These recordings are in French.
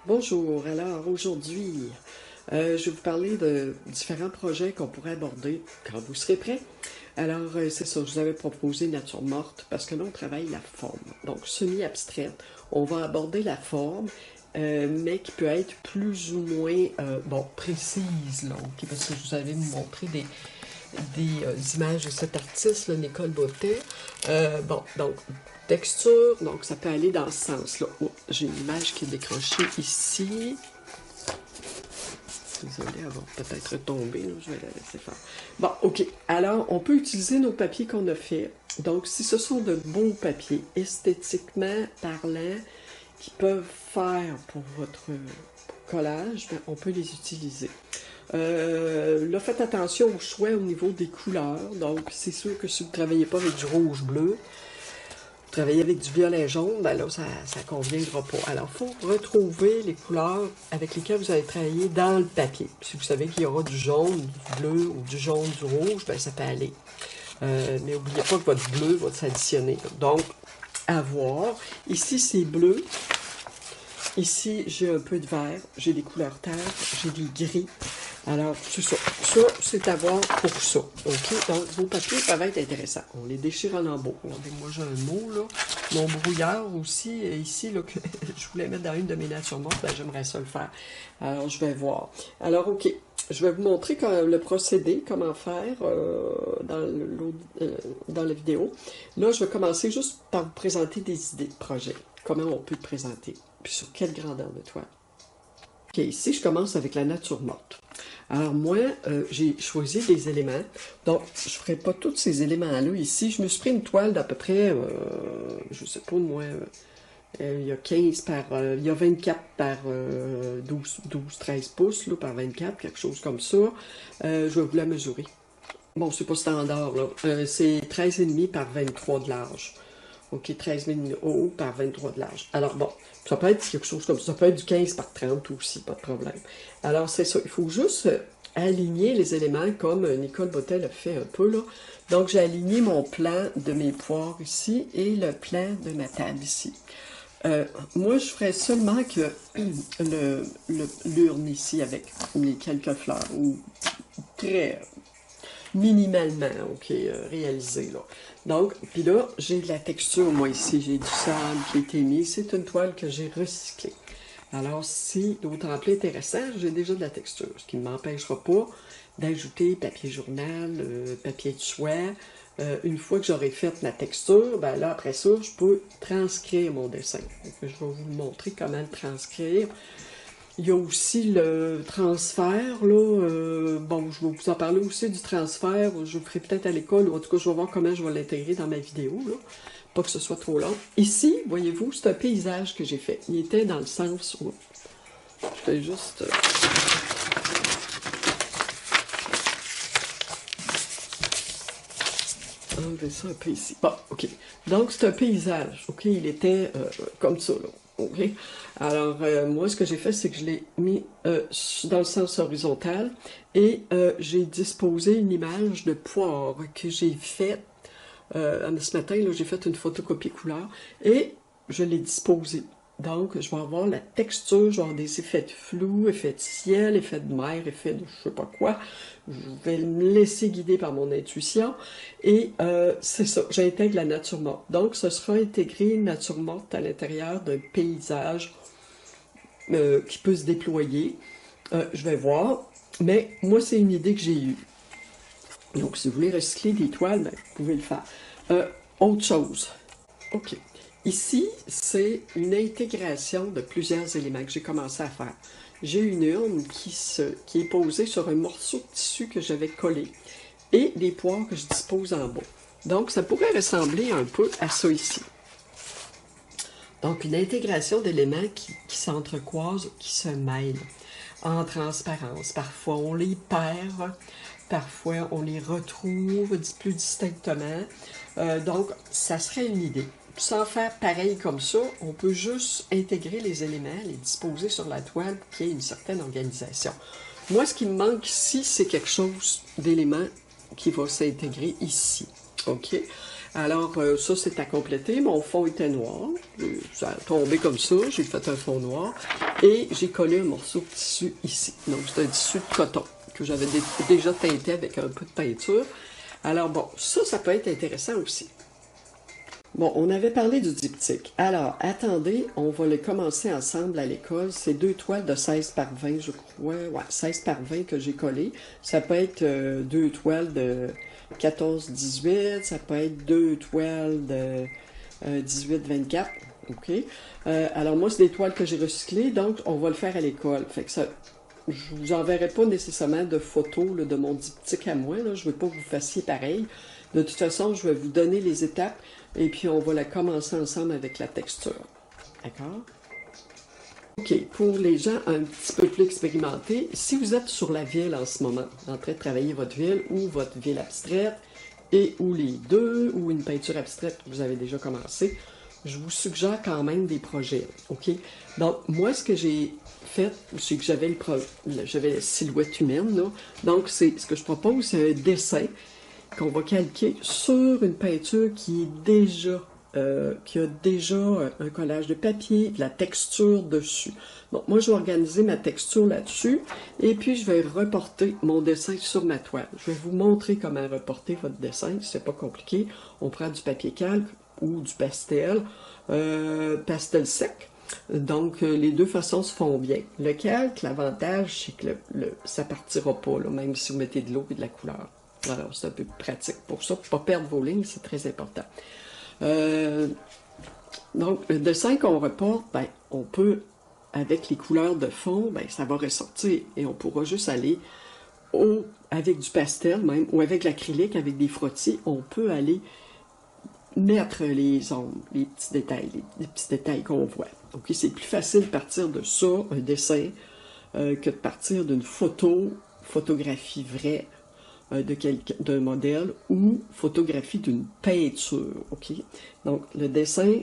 Bonjour, alors aujourd'hui, je vais vous parler de différents projets qu'on pourrait aborder quand vous serez prêts. Alors, c'est ça, je vous avais proposé nature morte parce que là, on travaille la forme. Donc, semi-abstraite, on va aborder la forme, mais qui peut être plus ou moins, précise, là, ok, parce que je vous avais montré des images de cet artiste, là, Nicole Bottet. Donc, texture, donc ça peut aller dans ce sens-là. Oh, j'ai une image qui est décrochée ici. Désolée, elle va peut-être tomber, là, je vais la laisser faire. Bon, ok. Alors, on peut utiliser nos papiers qu'on a fait. Donc, si ce sont de beaux papiers, esthétiquement parlant, qui peuvent faire pour votre collage, ben, on peut les utiliser. Là, faites attention au choix au niveau des couleurs. Donc, c'est sûr que si vous ne travaillez pas avec du rouge-bleu, vous travaillez avec du violet-jaune, ben là, ça ne conviendra pas. Alors, il faut retrouver les couleurs avec lesquelles vous allez travailler dans le papier. Si vous savez qu'il y aura du jaune, du bleu ou du jaune, du rouge, ben ça peut aller. Mais n'oubliez pas que votre bleu va s'additionner. Donc, à voir. Ici, c'est bleu. Ici, j'ai un peu de vert, j'ai des couleurs terre, j'ai des gris. Alors, c'est ça. Ça, c'est à voir pour ça. OK? Donc, vos papiers peuvent être intéressants. On les déchire en embout. Regardez-moi, j'ai un mot, là. Mon brouillard aussi, ici, là, que je voulais mettre dans une de mes natures mortes, ben, j'aimerais ça le faire. Alors, je vais voir. Alors, OK. Je vais vous montrer le procédé, comment faire dans la vidéo. Là, je vais commencer juste par vous présenter des idées de projet. Comment on peut le présenter. Puis sur quelle grandeur de toile. OK, ici, je commence avec la nature morte. Alors moi, j'ai choisi des éléments. Donc, je ne ferai pas tous ces éléments-là ici. Je me suis pris une toile d'à peu près, je ne sais pas moi, il y a 15 par, il y a 24 par 13 pouces, là, par 24, quelque chose comme ça. Je vais vous la mesurer. Bon, c'est pas standard, là. C'est 13,5 par 23 de large. OK, 13,5 haut par 23 de large. Alors bon, ça peut être quelque chose comme ça. Ça peut être du 15 par 30 aussi, pas de problème. Alors c'est ça, il faut juste aligner les éléments comme Nicole Bottet l'a fait un peu là. Donc j'ai aligné mon plan de mes poires ici et le plan de ma table ici. Moi, je ferais seulement que l'urne ici avec les quelques fleurs, ou très minimalement, ok, réalisé, là. Donc, puis là, j'ai de la texture, moi, ici, j'ai du sable qui a été mis. C'est une toile que j'ai recyclée. Alors, si d'autant plus intéressant, j'ai déjà de la texture, ce qui ne m'empêchera pas d'ajouter papier journal, papier de soie. Une fois que j'aurai fait la texture, ben là, après ça, je peux transcrire mon dessin. Donc, je vais vous montrer comment le transcrire. Il y a aussi le transfert, là. Bon, je vais vous en parler aussi du transfert. Je le ferai peut-être à l'école, ou en tout cas, je vais voir comment je vais l'intégrer dans ma vidéo, là. Pas que ce soit trop long. Ici, voyez-vous, c'est un paysage que j'ai fait. Il était dans le sens où... Je fais juste... enlever ça un peu ici. Bon, OK. Donc, c'est un paysage. OK, il était comme ça, là. OK? Alors, moi, ce que j'ai fait, c'est que je l'ai mis dans le sens horizontal et j'ai disposé une image de poire que j'ai faite ce matin. J'ai fait une photocopie couleur et je l'ai disposée. Donc, je vais avoir la texture, je vais avoir des effets de flou, effets de ciel, effets de mer, effets de je sais pas quoi. Je vais me laisser guider par mon intuition. Et c'est ça, j'intègre la nature morte. Donc, ce sera intégré nature morte à l'intérieur d'un paysage qui peut se déployer. Je vais voir. Mais moi, c'est une idée que j'ai eue. Donc, si vous voulez recycler des toiles, ben, vous pouvez le faire. Autre chose. OK. Ici, c'est une intégration de plusieurs éléments que j'ai commencé à faire. J'ai une urne qui est posée sur un morceau de tissu que j'avais collé et des poires que je dispose en bas. Donc, ça pourrait ressembler un peu à ça ici. Donc, une intégration d'éléments qui s'entrecroisent, qui se mêlent en transparence. Parfois, on les perd, parfois, on les retrouve plus distinctement. Donc, ça serait une idée. Sans faire pareil comme ça, on peut juste intégrer les éléments, les disposer sur la toile pour qu'il y ait une certaine organisation. Moi, ce qui me manque ici, c'est quelque chose d'élément qui va s'intégrer ici. OK? Alors, ça, c'est à compléter. Mon fond était noir. Ça a tombé comme ça. J'ai fait un fond noir. Et j'ai collé un morceau de tissu ici. Donc, c'est un tissu de coton que j'avais déjà teinté avec un peu de peinture. Alors, bon, ça peut être intéressant aussi. Bon, on avait parlé du diptyque. Alors, attendez, on va les commencer ensemble à l'école. C'est 2 toiles de 16 par 20, je crois. Ouais, 16 par 20 que j'ai collé. Ça peut être 2 toiles de 14-18. Ça peut être 2 toiles de 18-24. OK. Alors, moi, c'est des toiles que j'ai recyclées, donc on va le faire à l'école. Fait que ça... Je vous enverrai pas nécessairement de photos là, de mon diptyque à moi. Là. Je veux pas que vous fassiez pareil. De toute façon, je vais vous donner les étapes et puis on va la commencer ensemble avec la texture. D'accord? OK, pour les gens un petit peu plus expérimentés, si vous êtes sur la ville en ce moment, en train de travailler votre ville ou votre ville abstraite, et ou les deux, ou une peinture abstraite que vous avez déjà commencé, je vous suggère quand même des projets. OK? Donc, moi, ce que j'ai fait, c'est que j'avais la silhouette humaine, là. Donc, ce que je propose, c'est un dessin qu'on va calquer sur une peinture qui a déjà un collage de papier, de la texture dessus. Donc, moi, je vais organiser ma texture là-dessus, et puis je vais reporter mon dessin sur ma toile. Je vais vous montrer comment reporter votre dessin, c'est pas compliqué. On prend du papier calque ou du pastel, pastel sec. Donc, les deux façons se font bien. Le calque, l'avantage, c'est que ça partira pas, là, même si vous mettez de l'eau et de la couleur. Alors, c'est un peu pratique pour ça. Pour ne pas perdre vos lignes, c'est très important. Donc, le dessin qu'on reporte, ben, on peut, avec les couleurs de fond, ben, ça va ressortir. Et on pourra juste aller avec du pastel même, ou avec l'acrylique, avec des frottis, on peut aller mettre les ombres, les petits détails qu'on voit. Donc, c'est plus facile de partir de ça, un dessin, que de partir d'une photographie vraie, d'un modèle ou photographie d'une peinture, OK? Donc, le dessin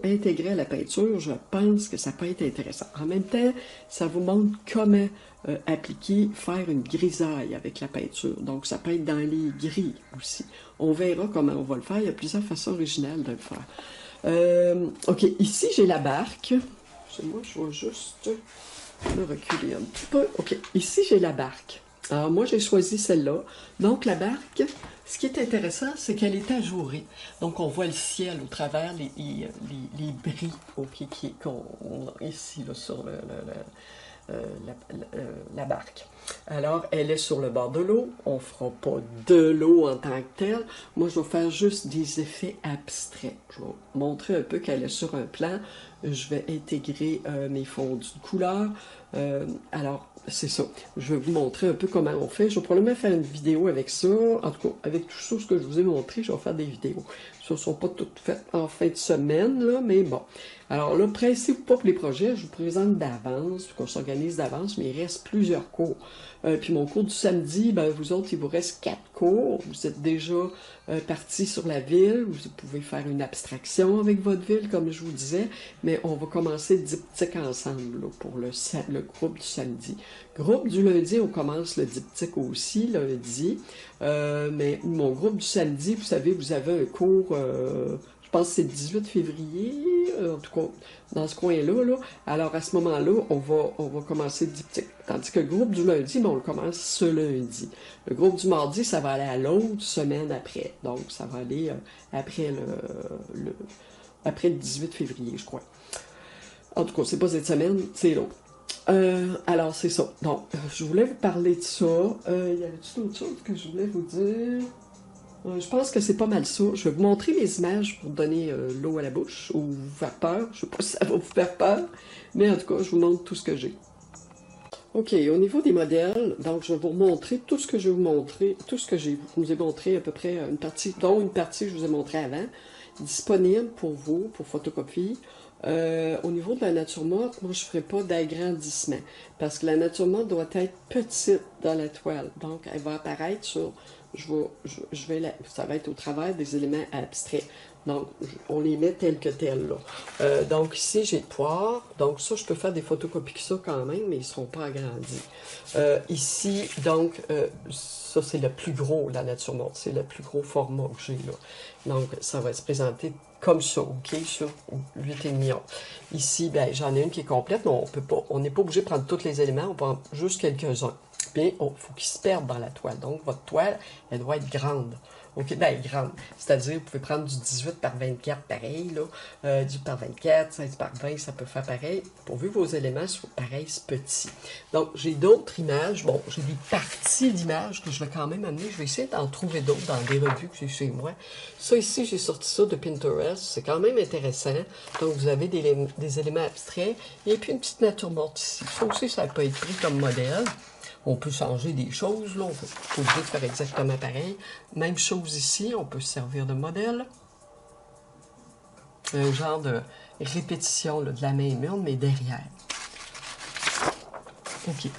intégré à la peinture, je pense que ça peut être intéressant. En même temps, ça vous montre comment faire une grisaille avec la peinture. Donc, ça peut être dans les gris aussi. On verra comment on va le faire. Il y a plusieurs façons originales de le faire. OK, ici, j'ai la barque. Moi, je vais juste me reculer un petit peu. OK, ici, j'ai la barque. Alors, moi, j'ai choisi celle-là. Donc, la barque, ce qui est intéressant, c'est qu'elle est ajourée. Donc, on voit le ciel au travers les bris qu'on a ici, là, sur la barque. Alors, elle est sur le bord de l'eau. On ne fera pas de l'eau en tant que telle. Moi, je vais faire juste des effets abstraits. Je vais montrer un peu qu'elle est sur un plan. Je vais intégrer mes fondus de couleurs. Alors, c'est ça. Je vais vous montrer un peu comment on fait. Je vais probablement faire une vidéo avec ça. En tout cas, avec tout ça, ce que je vous ai montré, je vais faire des vidéos. Ce ne sont pas toutes faites en fin de semaine, là, mais bon. Alors là, pressez-vous pas pour les projets. Je vous présente d'avance, qu'on s'organise d'avance, mais il reste plusieurs cours. Puis mon cours du samedi, ben, vous autres, il vous reste 4 cours. Vous êtes déjà partis sur la ville. Vous pouvez faire une abstraction avec votre ville, comme je vous disais. Mais on va commencer le diptyque ensemble là, pour le groupe du samedi. Groupe du lundi, on commence le diptyque aussi, lundi. Mais mon groupe du samedi, vous savez, vous avez un cours... je pense que c'est le 18 février, en tout cas, dans ce coin-là. Là. Alors, à ce moment-là, on va commencer le diptyque. Tandis que le groupe du lundi, ben, on le commence ce lundi. Le groupe du mardi, ça va aller à l'autre semaine après. Donc, ça va aller après le 18 février, je crois. En tout cas, c'est pas cette semaine, c'est l'autre. Alors, c'est ça. Donc, je voulais vous parler de ça. Y avait-il d'autres choses que je voulais vous dire? Je pense que c'est pas mal ça. Je vais vous montrer les images pour donner l'eau à la bouche ou vous faire peur. Je sais pas si ça va vous faire peur, mais en tout cas, je vous montre tout ce que j'ai. OK, au niveau des modèles, donc je vais vous montrer tout ce que je vais vous montrer, tout ce que je vous ai montré à peu près une partie, dont une partie je vous ai montré avant, disponible pour vous, pour photocopie. Au niveau de la nature morte, moi je ne ferai pas d'agrandissement parce que la nature morte doit être petite dans la toile. Donc elle va apparaître sur, ça va être au travers des éléments abstraits. Donc, on les met tels que tels, là. Donc, ici, j'ai poire. Donc, ça, je peux faire des photocopies que ça quand même, mais ils ne seront pas agrandis. Ici, donc, ça, c'est le plus gros, la nature morte. C'est le plus gros format que j'ai, là. Donc, ça va se présenter comme ça, OK, sur 8,5 onces. Ici, ben, j'en ai une qui est complète, mais on n'est pas obligé de prendre tous les éléments, on prend juste quelques-uns. Bien, il faut qu'ils se perdent dans la toile. Donc, votre toile, elle doit être grande. OK, ben, grande. C'est-à-dire, vous pouvez prendre du 18 par 24 pareil, là. 18 par 24, 16 par 20, ça peut faire pareil. Pourvu que vos éléments soient pareils, petits. Donc, j'ai d'autres images. Bon, j'ai des parties d'images que je vais quand même amener. Je vais essayer d'en trouver d'autres dans des revues que j'ai chez moi. Ça, ici, j'ai sorti ça de Pinterest. C'est quand même intéressant. Donc, vous avez des éléments abstraits. Et puis, une petite nature morte ici. Ça aussi, ça peut être pris comme modèle. On peut changer des choses, là. On n'est pas obligé de faire exactement pareil. Même chose ici, on peut se servir de modèle. Un genre de répétition là, de la même urne, mais derrière. OK.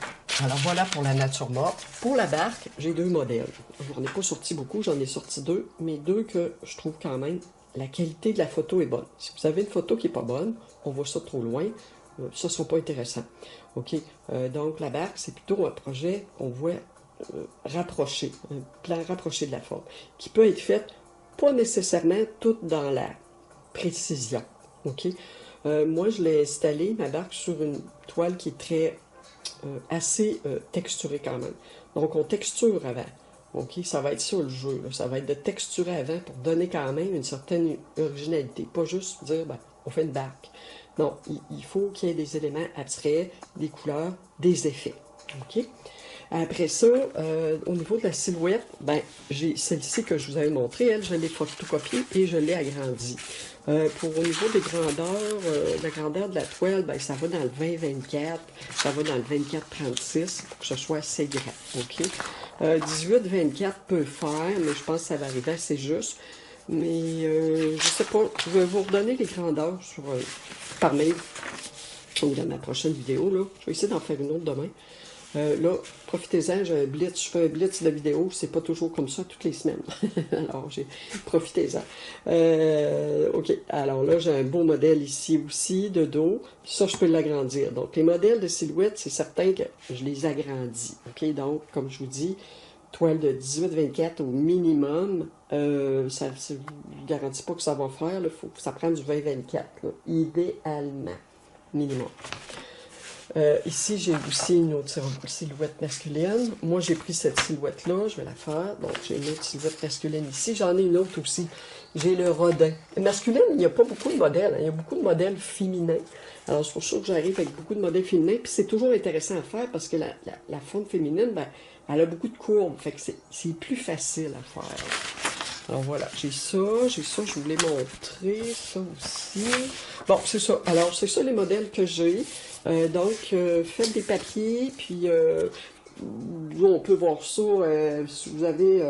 Alors voilà pour la nature morte. Pour la barque, j'ai 2 modèles. Je n'en ai pas sorti beaucoup, j'en ai sorti 2, mais 2 que je trouve quand même, la qualité de la photo est bonne. Si vous avez une photo qui n'est pas bonne, on voit ça trop loin, ça ne sera pas intéressant. OK? Donc, la barque, c'est plutôt un projet qu'on voit rapproché, un plan rapproché de la forme, qui peut être fait pas nécessairement tout dans la précision. OK? Moi, je l'ai installé, ma barque, sur une toile qui est très assez texturée quand même. Donc, on texture avant. OK? Ça va être ça le jeu. Là. Ça va être de texturer avant pour donner quand même une certaine originalité. Pas juste dire, ben, on fait une barque. Non, il faut qu'il y ait des éléments abstraits, des couleurs, des effets. OK? Après ça, au niveau de la silhouette, ben, j'ai celle-ci que je vous avais montrée, elle, je l'ai photocopiée et je l'ai agrandie. Au niveau des grandeurs, la grandeur de la toile, ben, ça va dans le 20-24, ça va dans le 24-36 pour que ce soit assez grand. OK? 18-24 peut faire, mais je pense que ça va arriver assez juste. Mais je sais pas, je vais vous redonner les grandeurs par mail dans ma prochaine vidéo. Là. Je vais essayer d'en faire une autre demain. Là, profitez-en, je fais un blitz de vidéo, c'est pas toujours comme ça toutes les semaines. Alors, profitez-en. OK, alors là, j'ai un beau modèle ici aussi, de dos. Ça, je peux l'agrandir. Donc, les modèles de silhouette, c'est certain que je les agrandis. OK, donc, comme je vous dis, toile de 18-24 au minimum. Ça ne vous garantit pas que ça va faire. Il faut que ça prenne du 20-24, idéalement, minimum. Ici, j'ai aussi une autre silhouette masculine. Moi, j'ai pris cette silhouette-là, je vais la faire. Donc, j'ai une autre silhouette masculine ici. J'en ai une autre aussi. J'ai le rodin. Masculine, il n'y a pas beaucoup de modèles. Hein. Il y a beaucoup de modèles féminins. Alors, c'est pour ça que j'arrive avec beaucoup de modèles féminins. Puis, c'est toujours intéressant à faire parce que la forme féminine, ben, elle a beaucoup de courbes. Fait que c'est plus facile à faire. Alors voilà, j'ai ça, je voulais montrer ça aussi. Bon, c'est ça. Alors, c'est ça les modèles que j'ai. Donc, faites des papiers, puis on peut voir ça. Si vous avez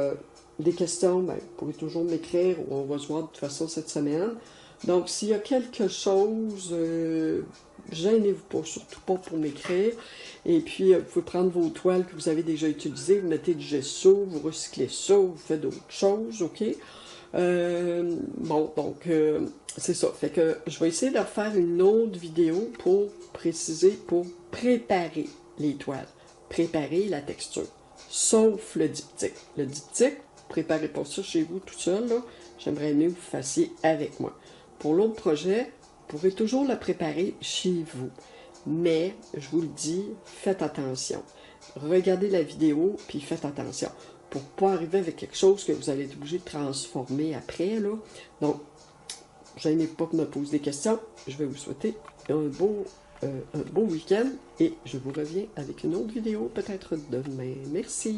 des questions, ben, vous pouvez toujours m'écrire, ou on va se voir de toute façon cette semaine. Donc, s'il y a quelque chose, gênez-vous pas, surtout pas pour m'écrire. Et puis, vous pouvez prendre vos toiles que vous avez déjà utilisées, vous mettez du gesso, vous recyclez ça, vous faites d'autres choses, OK? Bon, donc, c'est ça. Fait que je vais essayer de faire une autre vidéo pour préciser, pour préparer les toiles. Préparer la texture. Sauf le diptyque. Le diptyque, préparez pas ça chez vous tout seul, là. J'aimerais mieux que vous fassiez avec moi. Pour l'autre projet, vous pouvez toujours le préparer chez vous. Mais, je vous le dis, faites attention. Regardez la vidéo, puis faites attention. Pour ne pas arriver avec quelque chose que vous allez être obligé de transformer après, là. Donc, gênez pas de me poser des questions. Je vais vous souhaiter un beau week-end et je vous reviens avec une autre vidéo peut-être demain. Merci!